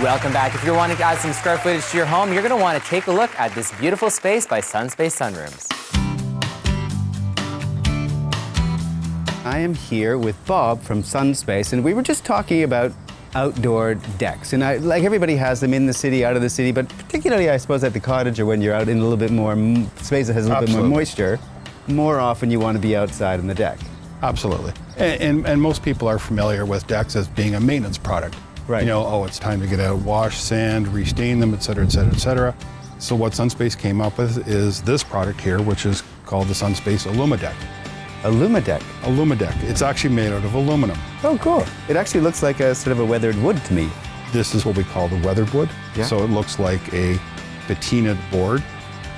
Welcome back. If you're wanting to add some square footage to your home, you're going to want to take a look at this beautiful space by Sunspace Sunrooms. I am here with Bob from Sunspace, and we were just talking about outdoor decks. And like everybody has them in the city, out of the city, but particularly, I suppose, at the cottage or when you're out in a little bit more space that has a little bit more moisture, more often you want to be outside on the deck. Absolutely. And most people are familiar with decks as being a maintenance product. Right. You know, oh, it's time to get out, wash, sand, restain them, et cetera, et cetera, et cetera. So what Sunspace came up with is this product here, which is called the Sunspace Alumadeck. Alumadeck? Alumadeck. It's actually made out of aluminum. Oh, cool. It actually looks like a sort of a weathered wood to me. This is what we call the weathered wood. Yeah. So it looks like a patinaed board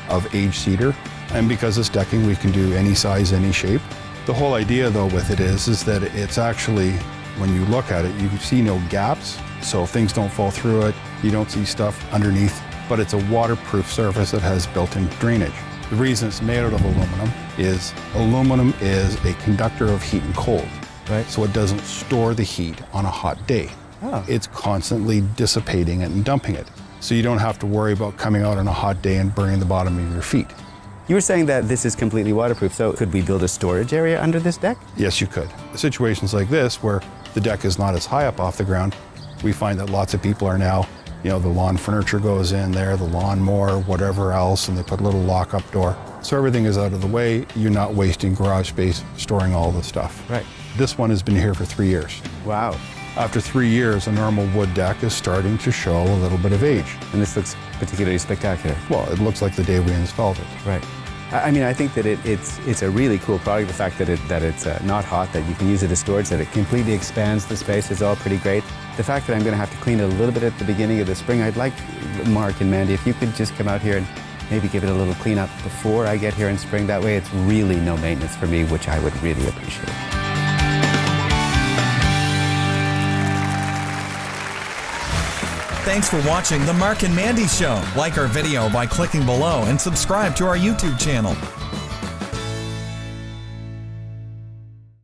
of aged cedar. And because it's decking, we can do any size, any shape. The whole idea, though, with it is that it's actually, when you look at it, you see no gaps. So things don't fall through it. You don't see stuff underneath. But it's a waterproof surface that has built-in drainage. The reason it's made out of aluminum is a conductor of heat and cold. Right. So it doesn't store the heat on a hot day. Oh. It's constantly dissipating it and dumping it. So you don't have to worry about coming out on a hot day and burning the bottom of your feet. You were saying that this is completely waterproof, so could we build a storage area under this deck? Yes, you could. Situations like this, where the deck is not as high up off the ground, we find that lots of people are now, you know, the lawn furniture goes in there, the lawnmower, whatever else, and they put a little lock-up door. So everything is out of the way. You're not wasting garage space storing all the stuff. Right. This one has been here for 3 years. Wow. After 3 years, a normal wood deck is starting to show a little bit of age. And this looks particularly spectacular. Well, it looks like the day we installed it. Right. I mean, I think that it's a really cool product. The fact that it's not hot, that you can use it as storage, that it completely expands the space is all pretty great. The fact that I'm going to have to clean it a little bit at the beginning of the spring, I'd like, Mark and Mandy, if you could just come out here and maybe give it a little cleanup before I get here in spring. That way it's really no maintenance for me, which I would really appreciate. Thanks for watching The Mark and Mandy Show. Like our video by clicking below and subscribe to our YouTube channel.